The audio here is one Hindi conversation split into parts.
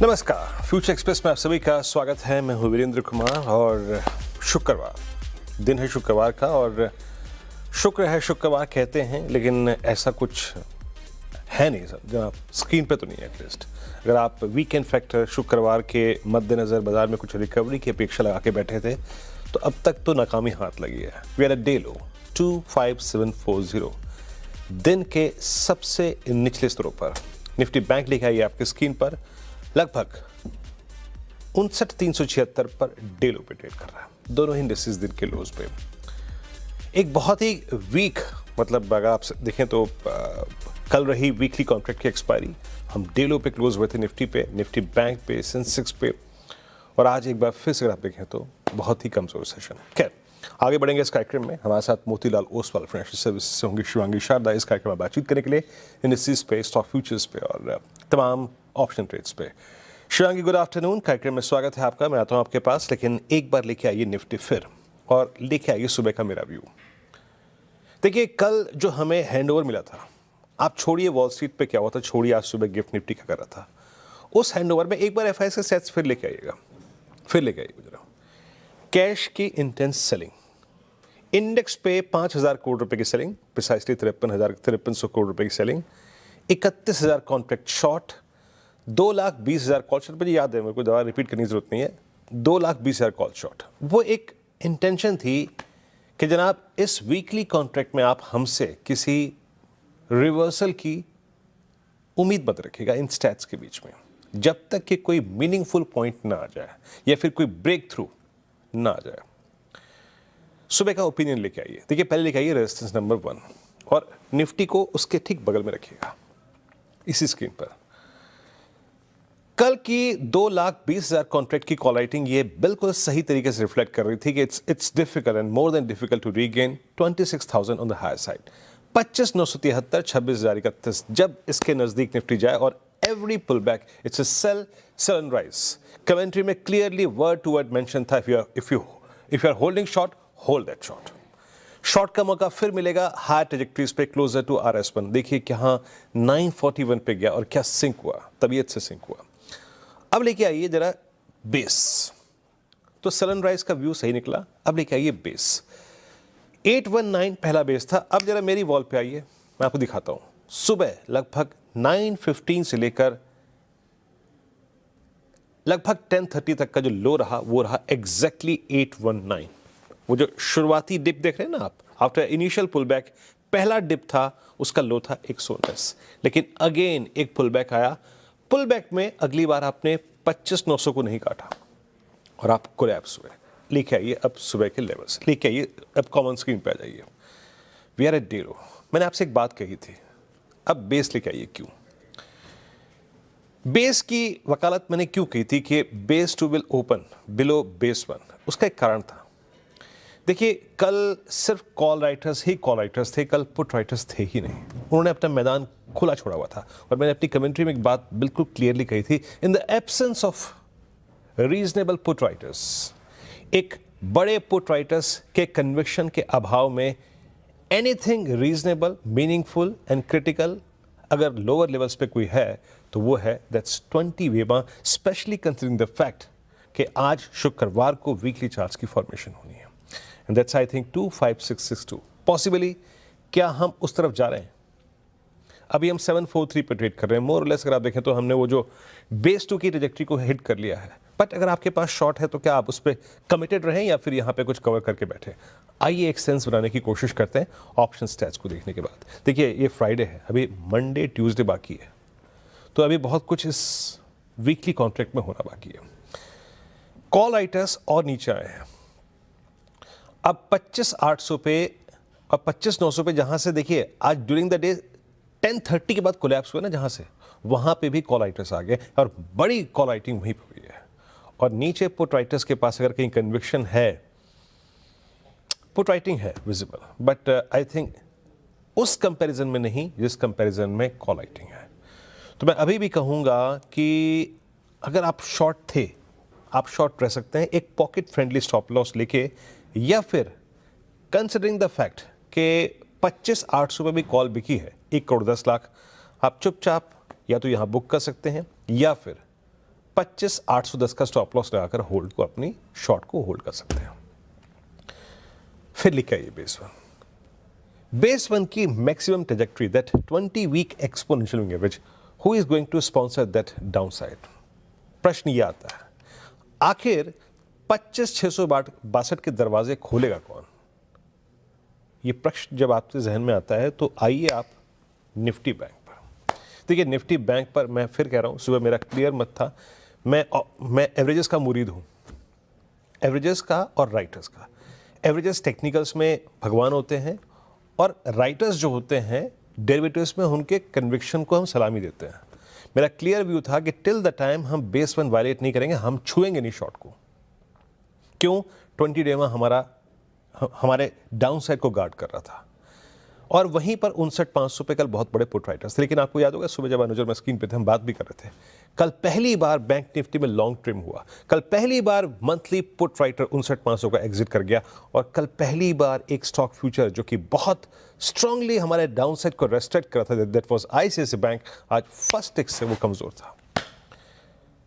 नमस्कार, फ्यूचर एक्सप्रेस में आप सभी का स्वागत है। मैं हूँ वीरेंद्र कुमार और शुक्रवार दिन है शुक्रवार का, और शुक्र है शुक्रवार कहते हैं, लेकिन ऐसा कुछ है नहीं सर, जो आप स्क्रीन पे तो नहीं है एटलीस्ट। अगर आप वीकेंड फैक्टर शुक्रवार के मद्देनज़र बाजार में कुछ रिकवरी की अपेक्षा लगा के बैठे थे तो अब तक तो नाकामी हाथ लगी है। We are at day low 25740, दिन के सबसे निचले स्तरों पर। निफ्टी बैंक लिखा है आपकी स्क्रीन पर, लगभग 59,376 पर डे लो पे ट्रेड कर रहा है। दोनों ही इंडेक्सेस दिन के लोज पे। एक बहुत ही वीक, मतलब अगर आप देखें तो कल रही वीकली कॉन्ट्रैक्ट की एक्सपायरी, हम डे लो पे क्लोज हुए थे निफ्टी पे, निफ्टी बैंक पे, सेंसेक्स पे, और आज एक बार फिर से अगर आप देखें तो बहुत ही कमजोर सेशन। खैर, आगे बढ़ेंगे इस कार्यक्रम में। हमारे साथ मोतीलाल ओसवाल फाइनेंशियल सर्विस से होंगे शिवांगी शारदा इस कार्यक्रम में बातचीत करने के लिए, इंडस्ट्रीज पे, स्टॉक फ्यूचर्स पे और तमाम ऑप्शन ट्रेड्स पे। शिवांगी, गुड आफ्टरनून, कार्यक्रम में स्वागत है आपका। मैं आता हूं आपके पास, लेकिन एक बार लेके आइए निफ्टी फिर, और लेके आइए सुबह का मेरा व्यू। देखिए, कल जो हमें हैंडओवर मिला था, आप छोड़िए वॉल स्ट्रीट पे क्या हुआ था, छोड़िए आज सुबह गिफ्ट निफ्टी क्या कर रहा था, उस हैंडओवर में एक बार एफआईएस के सेट्स फिर लेके आइएगा, फिर लेके आइए जरा। कैश की इंटेंस सेलिंग, इंडेक्स पे 5,000 करोड़ रुपए की सेलिंग, प्रिसाइसली 53,000 करोड़ रुपए की selling, 31,000 contract short, 2,20,000 call short. मुझे याद है, मेरे को दवा रिपीट करने की जरूरत नहीं है। 2,20,000 कॉल शॉर्ट, वो एक इंटेंशन थी कि जनाब इस वीकली कॉन्ट्रैक्ट में आप हमसे किसी रिवर्सल की उम्मीद मत रखिएगा इन स्टैट्स के बीच में, जब तक कि कोई मीनिंगफुल पॉइंट ना आ जाए या फिर कोई ब्रेक थ्रू ना आ जाए। सुबह का ओपिनियन लेके आइए। देखिए, पहले लेके आइए रेजिस्टेंस नंबर 1, और निफ्टी को उसके ठीक बगल में रखिएगा इसी स्क्रीन पर। कल की 2,20,000 कॉन्ट्रैक्ट की कॉल राइटिंग ये बिल्कुल सही तरीके से रिफ्लेक्ट कर रही थी कि it's difficult and more than difficult to regain 26,000 on the higher side. 25,973, 26,031 जब इसके नजदीक निफ्टी जाए, और every pull back it's a sell and rise. Commentary में clearly word to word mention था, if you are holding short, hold that short. Short का मौका फिर मिलेगा हाई ट्रेजेक्टरीज पे क्लोजर टू RS1। देखिए क्या 941 पे गया और क्या सिंक हुआ, तबीयत से सिंक हुआ। अब लेके आइए जरा बेस। तो सनराइज का व्यू सही निकला, अब लेके आइए बेस। 819 पहला बेस था। अब जरा मेरी वॉल पे आइए, मैं आपको दिखाता हूं। सुबह लगभग 9:15 से लेकर लगभग 10:30 तक का जो लो रहा वो रहा एग्जैक्टली 819। वो जो शुरुआती डिप देख रहे हैं ना आप, आफ्टर इनिशियल पुल बैक, पहला डिप था, उसका लो था 119, लेकिन अगेन एक पुल बैक आया। पुल बैक में अगली बार आपने 25,900 को नहीं काटा और आप कोलैप्स हुए। लेके आइए अब सुबह के लेवल्स, लेके आइए अब कॉमन स्क्रीन पे आ जाइए। We are at day low. मैंने आपसे एक बात कही थी, अब बेस लेके आइए। क्यों बेस की वकालत मैंने क्यों की थी कि base 2 will open below base 1? उसका एक कारण था। देखिए, कल सिर्फ कॉल राइटर्स ही कॉल राइटर्स थे, कल पुट राइटर्स थे ही नहीं। उन्होंने अपना मैदान खुला छोड़ा हुआ था, और मैंने अपनी कमेंट्री में एक बात बिल्कुल क्लियरली कही थी, in the absence of reasonable put writers, एक बड़े पुट राइटर्स के कन्विक्शन के अभाव में, anything reasonable, meaningful and critical अगर लोअर लेवल्स पे कोई है तो वो है दैट्स 20 वेमा, स्पेशली कंसिडरिंग द फैक्ट कि आज शुक्रवार को वीकली चार्ट्स की फॉर्मेशन होनी है। And that's I think 25662 possibly. क्या हम उस तरफ जा रहे हैं? अभी हम 743 पे ट्रेड कर रहे हैं मोर और लेस। अगर आप देखें तो हमने वो जो बेस 2 की ट्रैजेक्टरी को हिट कर लिया है, बट अगर आपके पास शॉर्ट है तो क्या आप उस पर कमिटेड रहें या फिर यहाँ पे कुछ कवर करके बैठे? आइए एक सेंस बनाने की कोशिश करते हैं ऑप्शन स्टैट्स को देखने के बाद। देखिए, ये फ्राइडे है, अभी मंडे ट्यूसडे बाकी है, तो अभी बहुत कुछ इस वीकली कॉन्ट्रैक्ट में होना बाकी है। कॉल राइटर्स और नीचे आए हैं। अब 25,800 पे और 25,900 पे, जहां से देखिए आज ड्यूरिंग द डे 10:30 के बाद कोलैप्स हुआ ना, जहां से वहां पे भी कॉल राइटर्स आ गए और बड़ी कॉल राइटिंग वहीं पे हुई है। और नीचे पुट राइटर्स के पास अगर कहीं कन्विक्शन है, पुट राइटिंग है विजिबल, बट आई थिंक उस कंपैरिजन में नहीं जिस कंपैरिजन में कॉल राइटिंग है। तो मैं अभी भी कहूंगा कि अगर आप शॉर्ट थे, आप शॉर्ट रह सकते हैं एक पॉकेट फ्रेंडली स्टॉप लॉस लेके, या फिर कंसिडरिंग द फैक्ट कि 25,800 पे भी कॉल बिकी है 1 करोड़ 10 लाख, आप चुपचाप या तो यहाँ बुक कर सकते हैं या फिर 25,810 का स्टॉप लॉस लगाकर होल्ड को अपनी शॉर्ट को होल्ड कर सकते हैं। फिर लिखा ये बेस वन की maximum trajectory that 20 week exponential moving average, who is going to sponsor that downside. प्रश्न ये आता है, आखिर 25,662 के दरवाजे खोलेगा कौन? ये प्रश्न जब आपके जहन में आता है तो आइए आप निफ्टी बैंक पर। देखिए निफ्टी बैंक पर मैं फिर कह रहा हूं, सुबह मेरा क्लियर मत था, मैं एवरेजेस का मुरीद हूं, एवरेजेस का और राइटर्स का। एवरेजेस टेक्निकल्स में भगवान होते हैं और राइटर्स जो होते हैं डेरिवेटिव्स में उनके कन्विक्शन को हम सलामी देते हैं। मेरा क्लियर व्यू था कि टिल द टाइम हम बेस वन वायलेट नहीं करेंगे हम छुएंगे नहीं शॉर्ट को। क्यों? 20 डे में हमारे डाउन साइड को गार्ड कर रहा था और वहीं पर 59,500 पे कल बहुत बड़े पुट राइटर्स थे। लेकिन आपको याद होगा सुबह जब अनुजर में स्क्रीन पे थे हम बात भी कर रहे थे, कल पहली बार बैंक निफ्टी में लॉन्ग ट्रिम हुआ, कल पहली बार मंथली पुट राइटर 59,500 का एग्जिट कर गया और कल पहली बार एक स्टॉक फ्यूचर जो कि बहुत स्ट्रांगली हमारे डाउन साइड को रेस्ट्रिक्ट कर रहा था, दैट वाज आईसीआईसीआई बैंक, आज फर्स्ट टिक से वो कमजोर था।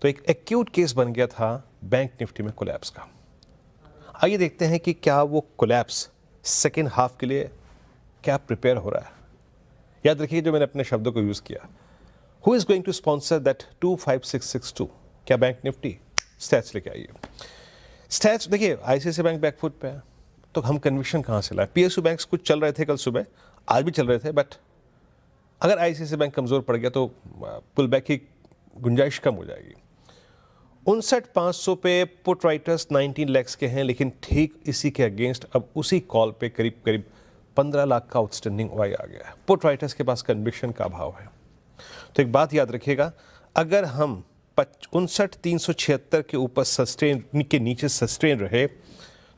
तो एक एक्यूट केस बन गया था बैंक निफ्टी में कोलैप्स का। आइए देखते हैं कि क्या वो कोलैप्स सेकेंड हाफ के लिए क्या प्रिपेयर हो रहा है। याद रखिए जो मैंने अपने शब्दों को यूज किया, who is going to sponsor that 25662? क्या बैंक निफ्टी? स्टैट्स लेके आइए। स्टैट्स देखिए आईसीआईसीआई बैंक बैकफुट पे है, तो हम कन्विक्शन कहाँ से लाए? पीएसयू बैंक्स कुछ चल रहे थे कल सुबह, आज भी चल रहे थे, बट अगर आईसीआईसीआई बैंक कमजोर पड़ गया तो पुल बैक की गुंजाइश कम हो जाएगी। 59,500 पे पुट राइटर्स 19 लाख के हैं, लेकिन ठीक इसी के अगेंस्ट अब उसी कॉल पे करीब करीब 15 लाख का आउटस्टैंडिंग वाई आ गया है। पुट राइटर्स के पास कन्विक्शन का अभाव है। तो एक बात याद रखिएगा, अगर हम 59,376 के ऊपर सस्टेन के नीचे सस्टेन रहे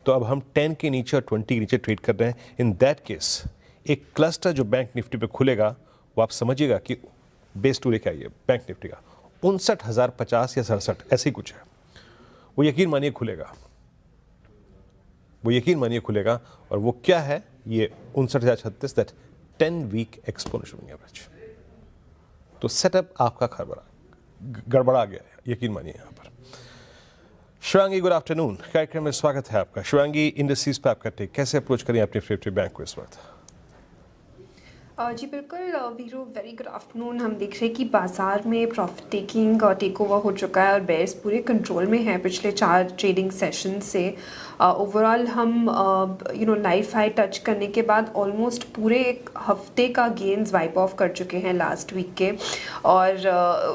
तो अब हम 10 के नीचे और 20 के नीचे ट्रेड कर रहे हैं। इन दैट केस एक क्लस्टर जो बैंक निफ्टी पे खुलेगा वो आप समझिएगा कि बेस टू लेके आइए बैंक निफ्टी का 59,050 या 67 ऐसे ही कुछ है, वो यकीन मानिए खुलेगा, वो यकीन मानिए खुलेगा। और वो क्या है? ये 59,036 दैट 10 वीक एक्सपोनेंशियल एवरेज। तो सेटअप आपका गड़बड़ा गया है, यकीन मानिए। यहाँ पर शिवांगी, गुड आफ्टरनून, कार्यक्रम में स्वागत है आपका। शिवांगी, इंडस्ट्रीज पे आपका टेक, कैसे अप्रोच करें अपने फेवरेट बैंक को इस वक्त? जी बिल्कुल वीरू, वेरी गुड आफ्टरनून। हम देख रहे हैं कि बाज़ार में प्रॉफिट टेकिंग टेक ओवर हो चुका है और बेयर्स पूरे कंट्रोल में है पिछले 4 ट्रेडिंग सेशन से। ओवरऑल हम लाइफ हाई टच करने के बाद ऑलमोस्ट पूरे एक हफ्ते का गेन्स वाइप ऑफ कर चुके हैं लास्ट वीक के, और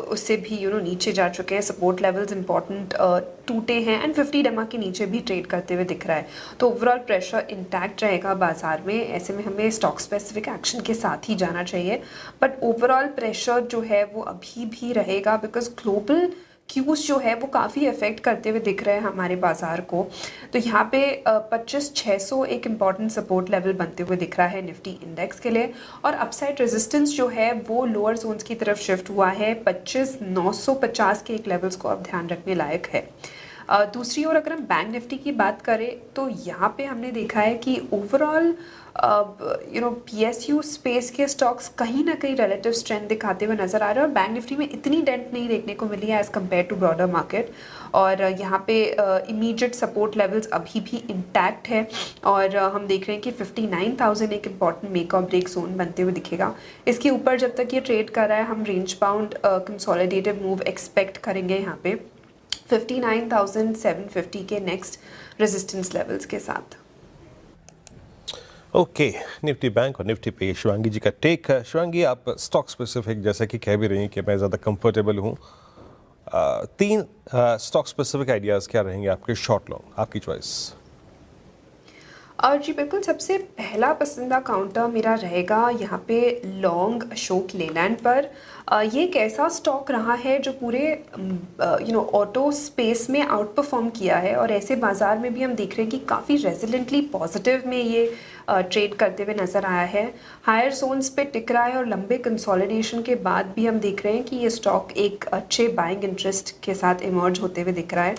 उससे भी नीचे जा चुके हैं। सपोर्ट लेवल्स इंपॉर्टेंट टूटे हैं एंड 50 डमा के नीचे भी ट्रेड करते हुए दिख रहा है। तो ओवरऑल प्रेशर इंटैक्ट रहेगा बाजार में। ऐसे में हमें स्टॉक स्पेसिफिक एक्शन के साथ ही जाना चाहिए, बट ओवरऑल प्रेशर जो है वो अभी भी रहेगा बिकॉज ग्लोबल क्यूज जो है वो काफ़ी अफेक्ट करते हुए दिख रहे हैं हमारे बाजार को। तो यहाँ पे 25,600 एक इम्पॉर्टेंट सपोर्ट लेवल बनते हुए दिख रहा है निफ्टी इंडेक्स के लिए, और अपसाइड रेजिस्टेंस जो है वो लोअर जोन्स की तरफ शिफ्ट हुआ है। 25,950 के एक लेवल्स को अब ध्यान रखने लायक है। दूसरी ओर अगर हम बैंक निफ्टी की बात करें तो यहाँ पे हमने देखा है कि ओवरऑल पीएसयू स्पेस के स्टॉक्स कहीं ना कहीं रिलेटिव स्ट्रेंथ दिखाते हुए नजर आ रहे हैं, और बैंक निफ्टी में इतनी डेंट नहीं देखने को मिली है as compare to broader market. और यहाँ पे इमीडिएट सपोर्ट लेवल्स अभी भी इंटैक्ट है, और हम देख रहे हैं कि 59,000 एक इम्पॉर्टेंट मेक और ब्रेक जोन बनते हुए दिखेगा। इसके ऊपर जब तक ये ट्रेड कर रहा है हम range bound consolidated move expect करेंगे यहाँ पे 59,750 के नेक्स्ट रेजिस्टेंस लेवल्स के साथ। ओके, निफ्टी बैंक और निफ्टी पे शिवांगी जी का टेक। शिवांगी, आप स्टॉक स्पेसिफिक जैसा कि कह भी रही हैं कि मैं ज़्यादा कंफर्टेबल हूँ, 3 स्टॉक स्पेसिफिक आइडियाज़ क्या रहेंगे आपके शॉर्ट लॉन्ग, आपकी चॉइस? और जी बिल्कुल, सबसे पहला पसंदीदा काउंटर मेरा रहेगा यहाँ पे लॉन्ग अशोक लेलैंड पर। ये एक ऐसा स्टॉक रहा है जो पूरे ऑटो स्पेस में आउट परफॉर्म किया है, और ऐसे बाज़ार में भी हम देख रहे हैं कि काफ़ी रेजिलेंटली पॉजिटिव में ये ट्रेड करते हुए नज़र आया है। हायर जोन्स पे टिक रहा है और लंबे कंसोलिडेशन के बाद भी हम देख रहे हैं कि ये स्टॉक एक अच्छे बाइंग इंटरेस्ट के साथ इमर्ज होते हुए दिख रहा है।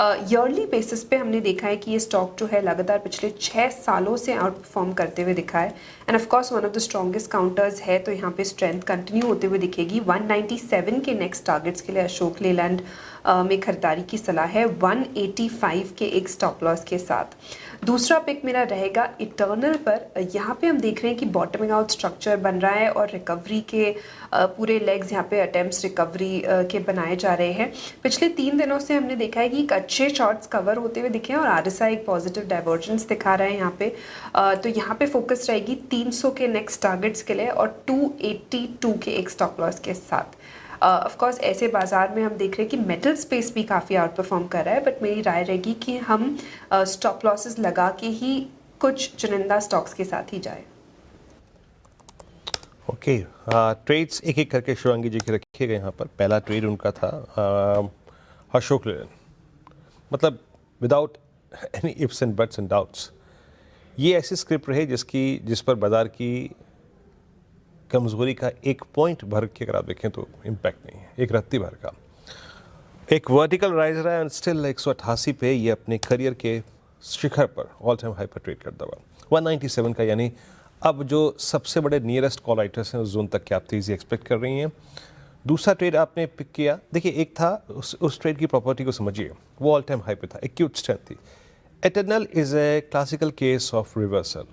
ईयरली बेसिस पे हमने देखा है कि ये स्टॉक जो है लगातार पिछले 6 सालों से आउट परफॉर्म करते हुए दिखा है end of course one of the strongest counters है, तो यहाँ पे स्ट्रेंथ कंटिन्यू होते हुए दिखेगी। 197 के नेक्स्ट टारगेट्स के लिए अशोक लेलैंड में खरीदारी की सलाह है 185 के एक स्टॉप लॉस के साथ। दूसरा पिक मेरा रहेगा इटर्नल पर। यहाँ पे हम देख रहे हैं कि बॉटमिंग आउट स्ट्रक्चर बन रहा है और रिकवरी के पूरे लेग्स यहाँ पे अटेम्प्ट्स रिकवरी के बनाए जा रहे हैं। पिछले 3 दिनों से हमने देखा है कि एक अच्छे शॉर्ट्स कवर होते हुए दिखे हैं और आरएसआई एक पॉजिटिव डाइवर्जेंस दिखा रहा है यहाँ पे। तो यहाँ पे फोकस रहेगी 300 के नेक्स्ट टारगेट्स के लिए और 282 के एक स्टॉप लॉस के साथ। ऑफ कोर्स ऐसे बाजार में हम देख रहे हैं कि मेटल स्पेस भी काफ़ी आउट परफॉर्म कर रहा है, बट मेरी राय रहेगी कि हम स्टॉप लॉसेस लगा के ही कुछ चुनिंदा स्टॉक्स के साथ ही जाए। ओके, ट्रेड्स एक एक करके शिवांगी जी के रखिएगा यहाँ पर। पहला ट्रेड उनका था अशोक लेलैंड, मतलब without any ifs and buts and doubts ये ऐसी स्क्रिप्ट रही जिस पर बाजार की कमज़ोरी का एक पॉइंट भर के अगर आप देखें तो इम्पैक्ट नहीं है, एक रत्ती भर का। एक वर्टिकल राइज रहा है एंड स्टिल 188 पे ये अपने करियर के शिखर पर ऑल टाइम हाई पर ट्रेड करता हुआ 197 का, यानी अब जो सबसे बड़े नियरेस्ट कॉल राइटर्स हैं उस जोन तक की आप तेज़ी एक्सपेक्ट कर रही हैं। दूसरा ट्रेड आपने पिक किया, देखिए एक था उस ट्रेड की प्रॉपर्टी को समझिए, वो ऑल टाइम हाई पे था, एक्यूट स्ट्रेंथ थी। Eternal is a classical case of reversal.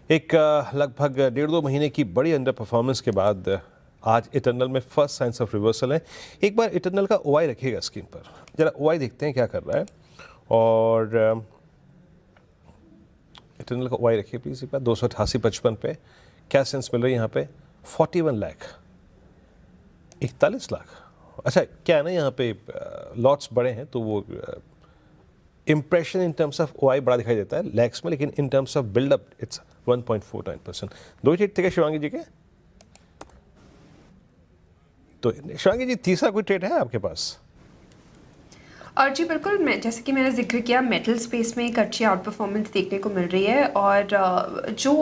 एक लगभग 1.5-2 महीने की बड़ी अंडर परफॉर्मेंस के बाद आज इटर्नल में फर्स्ट साइंस ऑफ रिवर्सल है। एक बार इटर्नल का ओआई रखिएगा स्क्रीन पर, जरा ओआई देखते हैं क्या कर रहा है। और इटर्नल का ओआई रखिए प्लीज़ एक बार, 288.55 पे क्या सेंस मिल रही है यहाँ पे? 41 लाख, 41 लाख। अच्छा क्या है ना, यहाँ पे लॉट्स बड़े हैं तो वो impression in terms of OI बड़ा दिखाई देता है लैक्स में, लेकिन in terms of buildup it's 1.49%। 2 trade थे क्या शिवांगी जी के? तो शिवांगी जी तीसरा कोई ट्रेड है आपके पास? और जी बिल्कुल, मैं जैसे कि मैंने जिक्र किया मेटल स्पेस में एक अच्छी आउट परफॉर्मेंस देखने को मिल रही है और जो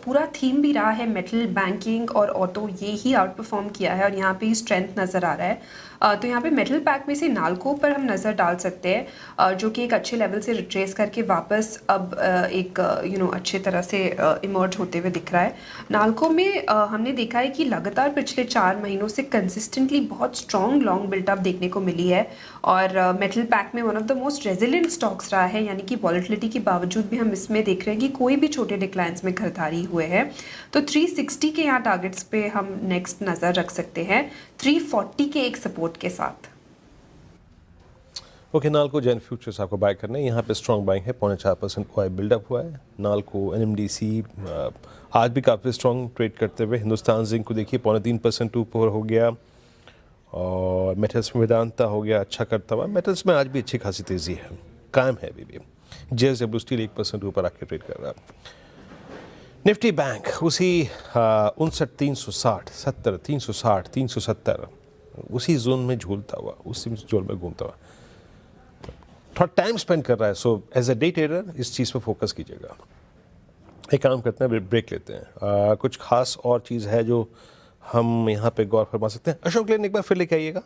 पूरा थीम भी रहा है मेटल, बैंकिंग और ऑटो, ये ही आउट परफॉर्म किया है और यहाँ पे ही स्ट्रेंथ नज़र आ रहा है। तो यहाँ पे मेटल पैक में से नाल्को पर हम नज़र डाल सकते हैं जो कि एक अच्छे लेवल से रिट्रेस करके वापस अब एक अच्छे तरह से इमर्ज होते हुए दिख रहा है। नाल्को में हमने देखा है कि लगातार पिछले 4 महीनों से कंसिस्टेंटली बहुत स्ट्रॉन्ग लॉन्ग बिल्टअप देखने को मिली है और मेटल पैक में one of the most resilient stocks रहा है, यानी कि वॉलेटिलिटी के बावजूद भी हम इसमें देख रहे हैं कि कोई भी छोटे डिक्लाइंस में खरीदारी हुए हैं। तो 360 के यहाँ टारगेट्स पे हम नेक्स्ट नज़र रख सकते हैं 340 के एक सपोर्ट के साथ। ओके, नाल्को जैन फ्यूचर्स आपको बाय करना है, यहाँ पे स्ट्रॉन्ग बाइंग है, 0.4% ओआई बिल्डअप हुआ है। नाल्को एनएमडीसी आज भी काफ़ी स्ट्रॉन्ग ट्रेड करते हुए। हिंदुस्तान जिंक को देखिए 3.5% ऊपर हो गया और मेटल्स में वेदांता हो गया अच्छा करता हुआ। मेटल्स में आज भी अच्छी खासी तेज़ी है, कायम है अभी भी। जेएसडब्ल्यू स्टील 1% ऊपर आके ट्रेड कर रहा है। निफ्टी बैंक उसी 59,360, 70, 360, 370 उसी जोन में झूलता हुआ, उसी जोन में घूमता हुआ थोड़ा टाइम स्पेंड कर रहा है। So as a day trader इस चीज़ पर फोकस कीजिएगा। एक काम करते हैं, ब्रेक लेते हैं। कुछ खास और चीज़ है जो हम यहाँ पे गौर फरमा सकते हैं। अशोक लेलैंड एक बार फिर लेके आइएगा।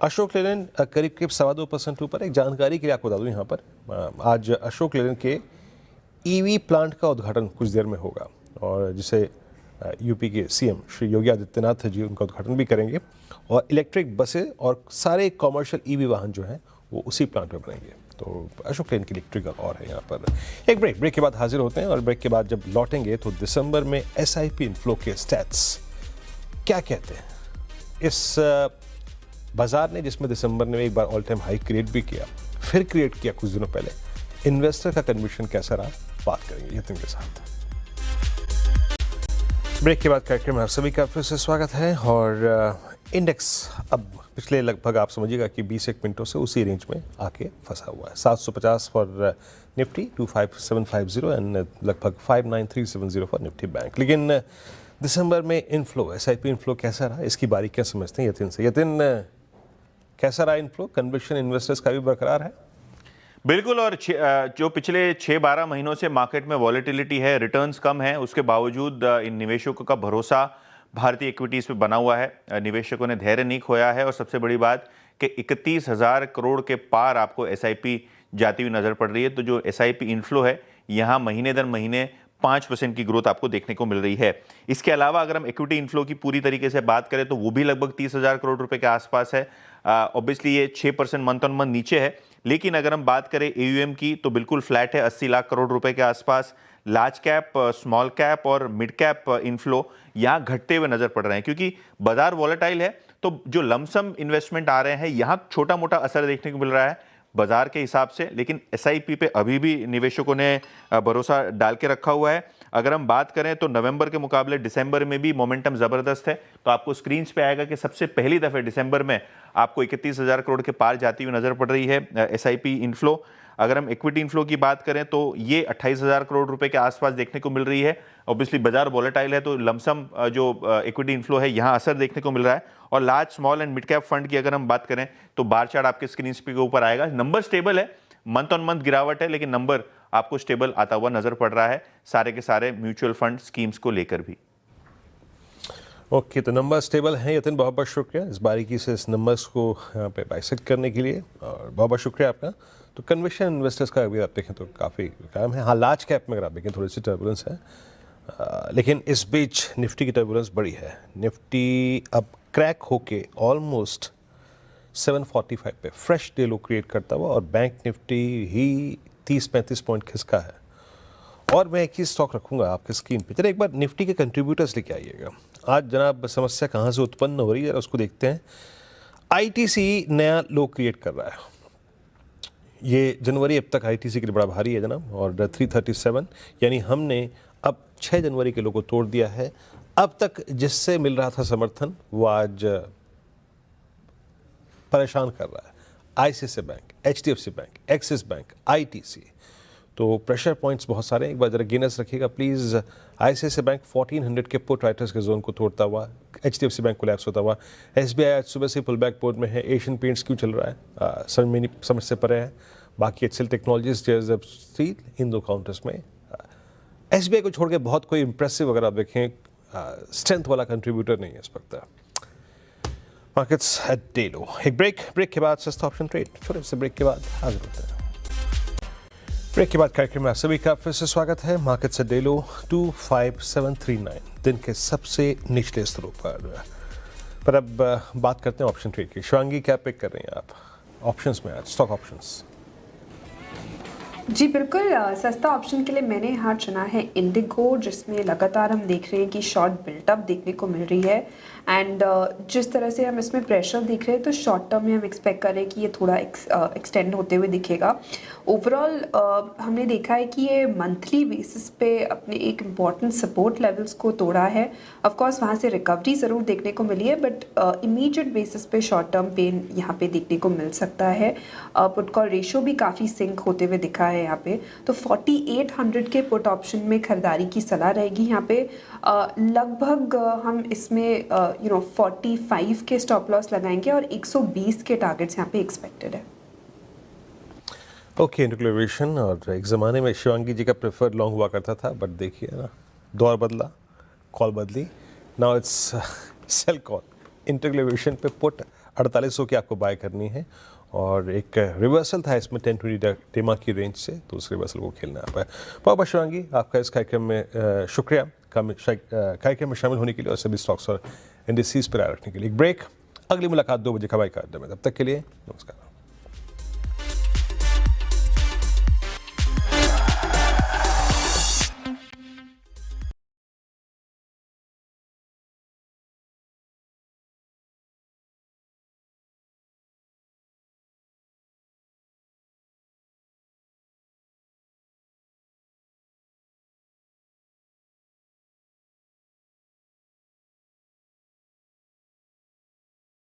अशोक लेलैंड करीब 2.25% ऊपर। एक जानकारी के लिए आपको बता दूँ यहाँ पर, आज अशोक लेलैंड के ईवी प्लांट का उद्घाटन कुछ देर में होगा और जिसे यूपी के सीएम श्री योगी आदित्यनाथ जी उनका उद्घाटन भी करेंगे और इलेक्ट्रिक बसें और सारे कॉमर्शियल ईवी वाहन जो हैं वो उसी प्लांट में बनेंगे। तो अशोक लेलैंड की इलेक्ट्रिकल और है यहाँ पर। एक ब्रेक के बाद हाजिर होते हैं और ब्रेक के बाद जब लौटेंगे तो दिसंबर में एसआईपी इनफ्लो के स्टैट्स क्या कहते हैं। इस बाजार ने जिसमें दिसंबर में एक बार ऑल टाइम हाई क्रिएट भी किया, फिर क्रिएट किया कुछ दिनों पहले, इन्वेस्टर का कन्विक्शन कैसा रहा, बात करेंगे यतिन के साथ। ब्रेक के बाद कार्यक्रम में आप सभी का फिर से स्वागत है और इंडेक्स अब पिछले लगभग आप समझिएगा कि 20 मिनटों से उसी रेंज में आके फंसा हुआ है। 750 फॉर निफ्टी, 25750 एंड लगभग 59370 फॉर निफ्टी बैंक। लेकिन दिसंबर में इनफ्लो, एसआईपी इनफ्लो कैसा रहा, इसकी बारीकियां समझते हैं यतिन से। यतिन, कैसा रहा इनफ्लो? कन्विक्शन इन्वेस्टर्स का भी बरकरार है? बिल्कुल, और जो पिछले 6-12 महीनों से मार्केट में वॉलेटिलिटी है, रिटर्न्स कम है, उसके बावजूद इन निवेशकों का भरोसा भारतीय इक्विटीज़ पे बना हुआ है। निवेशकों ने धैर्य नहीं खोया है और सबसे बड़ी बात कि 31,000 करोड़ के पार आपको एसआईपी जाती हुई नज़र पड़ रही है। तो जो एसआईपी इनफ्लो है यहाँ महीने दर महीने 5% की ग्रोथ आपको देखने को मिल रही है। इसके अलावा अगर हम इक्विटी इनफ्लो की पूरी तरीके से बात करें तो वो भी लगभग 30,000 करोड़ रुपए के आसपास है। ऑब्वियसली ये 6% मंथ ऑन मंथ नीचे है, लेकिन अगर हम बात करें एयूएम की तो बिल्कुल फ्लैट है, 80 लाख करोड़ रुपए के आसपास। लार्ज कैप, स्मॉल कैप और मिड कैप इनफ्लो यहाँ घटते हुए नजर पड़ रहे हैं, क्योंकि बाजार वॉलेटाइल है। तो जो लमसम इन्वेस्टमेंट आ रहे हैं यहाँ छोटा मोटा असर देखने को मिल रहा है बाजार के हिसाब से, लेकिन एसआईपी पे अभी भी निवेशकों ने भरोसा डाल के रखा हुआ है। अगर हम बात करें तो नवंबर के मुकाबले दिसंबर में भी मोमेंटम जबरदस्त है। तो आपको स्क्रीन पे आएगा कि सबसे पहली दफे दिसंबर में आपको 31,000 करोड़ के पार जाती हुई नजर पड़ रही है एसआईपी इनफ्लो। अगर हम इक्विटी इनफ्लो की बात करें तो ये 28,000 करोड़ रुपए के आसपास देखने को मिल रही है। ऑब्वियसली बाजार वॉलेटाइल है तो लमसम जो इक्विटी इनफ्लो है यहाँ असर देखने को मिल रहा है। और large, small and mid cap fund की अगर हम बात करें तो बार चार्ट आपके स्क्रीन पे ऊपर आएगा। नंबर स्टेबल है, मंथ ऑन मंथ गिरावट है, लेकिन नंबर आपको स्टेबल आता हुआ नजर पड़ रहा है सारे के सारे म्यूचुअल फंड स्कीम्स को लेकर भी। ओके, तो नंबर स्टेबल हैं। यतिन, बहुत बहुत शुक्रिया इस बारीकी से इस नंबर्स को यहाँ पे बाइसेक्ट करने के लिए, और बहुत बहुत शुक्रिया आपका। तो कन्वेंशन इन्वेस्टर्स का अगर आप देखें तो काफ़ी काम है। हाँ, लार्ज कैप में अगर आप देखें थोड़ी सी टर्बुलेंस है, लेकिन इस बीच निफ्टी की टर्बुलेंस बड़ी है। निफ्टी अब क्रैक होके ऑलमोस्ट 745 पे फ्रेश डे लो क्रिएट करता हुआ, और बैंक निफ्टी ही 30-35 पॉइंट खिसका है। और मैं एक चीज़ स्टॉक रखूंगा आपके स्क्रीन पे। चलिए एक बार निफ्टी के कंट्रीब्यूटर्स लेके आइएगा। आज जनाब समस्या कहाँ से उत्पन्न हो रही है उसको देखते हैं। आईटीसी नया लो क्रिएट कर रहा है। ये जनवरी अब तक आईटीसी के लिए बड़ा भारी है जनाब, और 337 यानी हमने अब 6 जनवरी के लो को तोड़ दिया है। अब तक जिससे मिल रहा था समर्थन वो आज परेशान कर रहा है। ICICI bank, HDFC bank, axis bank, ITC, तो प्रेशर पॉइंट्स बहुत सारे हैं। एक बार जरा गिनस रखिएगा प्लीज़। आईसीआईसीआई बैंक 1400 के पुट राइटर्स के जोन को तोड़ता हुआ, एचडीएफसी बैंक कोलैप्स होता हुआ, एसबीआई आज सुबह से पुल बैक मोड में है। एशियन पेंट्स क्यों चल रहा है समझ से परे है। बाकी एचएल टेक्नोलॉजीज, जेएसडब्ल्यू स्टील, इन दो काउंटर्स में एसबीआई को छोड़ के बहुत कोई इंप्रेसिव अगर आप देखें स्ट्रेंथ वाला कंट्रीब्यूटर नहीं है इस वक्त। Markets at day low. एक ब्रेक के बाद सस्ता ऑप्शन ट्रेड, छोटे से ब्रेक के बाद हाजिर होते हैं। ब्रेक के बाद कार्यक्रम में आप सभी का फिर से स्वागत है। मार्केट्स एट डे लो 25739 दिन के सबसे निचले स्तरों पर अब बात करते हैं ऑप्शन ट्रेड की। शिवांगी, क्या पिक कर रही हैं आप ऑप्शंस में आज, स्टॉक ऑप्शंस? जी बिल्कुल, सस्ता ऑप्शन के लिए मैंने यहाँ चुना है इंडिगो, जिसमें लगातार हम देख रहे हैं कि शॉर्ट बिल्टअप देखने को मिल रही है। एंड जिस तरह से हम इसमें प्रेशर दिख रहे हैं तो शॉर्ट टर्म में हम एक्सपेक्ट कर रहे हैं कि ये थोड़ा एक्सटेंड होते हुए दिखेगा। ओवरऑल हमने देखा है कि ये मंथली बेसिस पे अपने एक इम्पॉर्टेंट सपोर्ट लेवल्स को तोड़ा है। ऑफ कोर्स वहाँ से रिकवरी ज़रूर देखने को मिली है, बट इमीडिएट बेसिस पे शॉर्ट टर्म पेन यहाँ पे देखने को मिल सकता है। पुट कॉल रेशियो भी काफ़ी सिंक होते हुए दिखा है यहाँ पे। तो 4800 के पुट ऑप्शन में खरीदारी की सलाह रहेगी यहाँ पे। लगभग हम इसमें 45 के स्टॉप लॉस लगाएंगे और 120 के टारगेट्स यहाँ पे एक्सपेक्टेड है। Okay, integration. और एक ज़माने में शिवांगी जी का प्रेफर्ड लॉन्ग हुआ करता था, बट देखिए ना, दौर बदला, कॉल बदली। Now it's sell call. Integration पे पुट 4800 की आपको बाय करनी है, और एक रिवर्सल था इसमें 10-20 टेमा की रेंज से, तो उस रिवर्सल को खेलना आप है। बहुत शिवांगी, आपका इस कार्यक्रम में शुक्रिया कार्यक्रम में शामिल होने के लिए और सभी स्टॉक्स और इंडिसेस पर रखने के लिए। एक ब्रेक, अगली मुलाकात 2 बजे खबर का अड्डे में। तब तक के लिए नमस्कार।